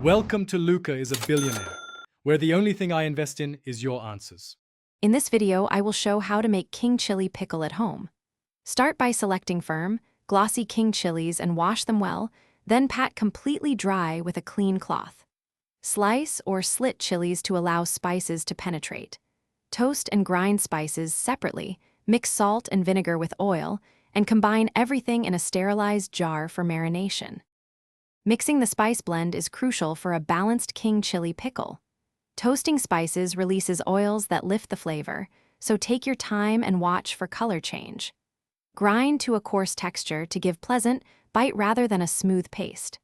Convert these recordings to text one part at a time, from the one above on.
Welcome to Luca is a Billionaire, where the only thing I invest in is your answers. In this video, I will show how to make king chili pickle at home. Start by selecting firm, glossy king chilies and wash them well, then pat completely dry with a clean cloth. Slice or slit chilies to allow spices to penetrate. Toast and grind spices separately, mix salt and vinegar with oil, and combine everything in a sterilized jar for marination. Mixing the spice blend is crucial for a balanced king chili pickle. Toasting spices releases oils that lift the flavor, so take your time and watch for color change. Grind to a coarse texture to give pleasant bite rather than a smooth paste.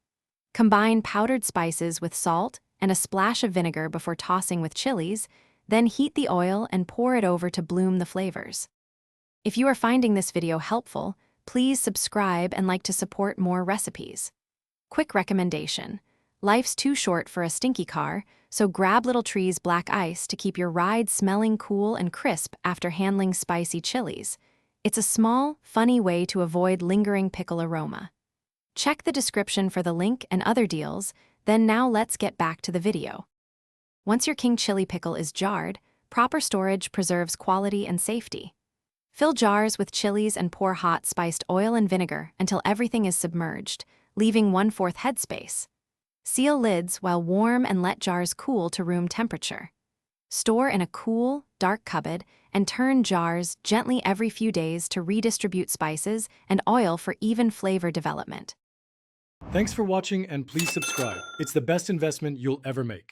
Combine powdered spices with salt and a splash of vinegar before tossing with chilies, then heat the oil and pour it over to bloom the flavors. If you are finding this video helpful, please subscribe and like to support more recipes. Quick recommendation. Life's too short for a stinky car, so grab Little Tree's black ice to keep your ride smelling cool and crisp after handling spicy chilies. It's a small, funny way to avoid lingering pickle aroma. Check the description for the link and other deals, then now let's get back to the video. Once your king chili pickle is jarred, proper storage preserves quality and safety. Fill jars with chilies and pour hot spiced oil and vinegar until everything is submerged, leaving 1/4 headspace. Seal lids while warm and let jars cool to room temperature. Store in a cool, dark cupboard and turn jars gently every few days to redistribute spices and oil for even flavor development. Thanks for watching and please subscribe. It's the best investment you'll ever make.